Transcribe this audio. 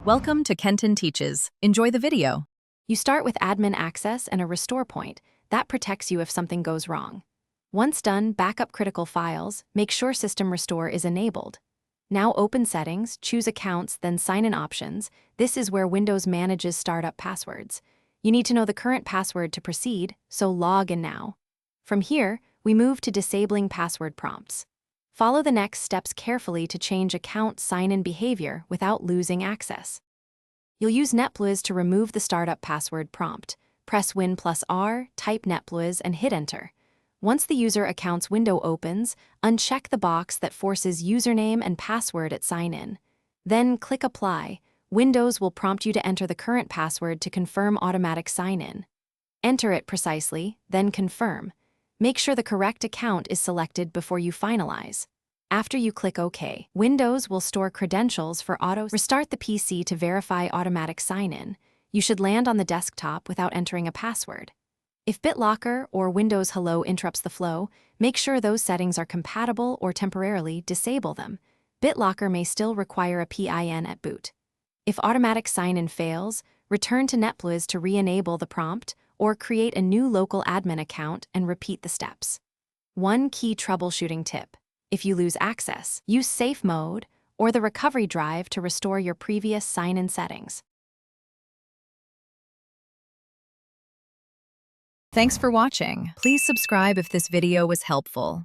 Welcome to Kenton Teaches. Enjoy the video. You start with admin access and a restore point. That protects you if something goes wrong. Once done, back up critical files, make sure System Restore is enabled. Now open Settings, choose Accounts, then Sign-in Options. This is where Windows manages startup passwords. You need to know the current password to proceed, so log in now. From here, we move to disabling password prompts. Follow the next steps carefully to change account sign-in behavior without losing access. You'll use NetBluzz to remove the startup password prompt. Press Win+R, type NetBluzz, and hit Enter. Once the user account's window opens, uncheck the box that forces username and password at sign-in. Then click Apply. Windows will prompt you to enter the current password to confirm automatic sign-in. Enter it precisely, then confirm. Make sure the correct account is selected before you finalize. After you click OK, Windows will store credentials for restart the PC to verify automatic sign-in. You should land on the desktop without entering a password. If BitLocker or Windows Hello interrupts the flow, make sure those settings are compatible or temporarily disable them. BitLocker may still require a PIN at boot. If automatic sign-in fails, return to NetBluzz to re-enable the prompt or create a new local admin account and repeat the steps. One key troubleshooting tip: if you lose access, use Safe Mode or the recovery drive to restore your previous sign-in settings. Thanks for watching. Please subscribe if this video was helpful.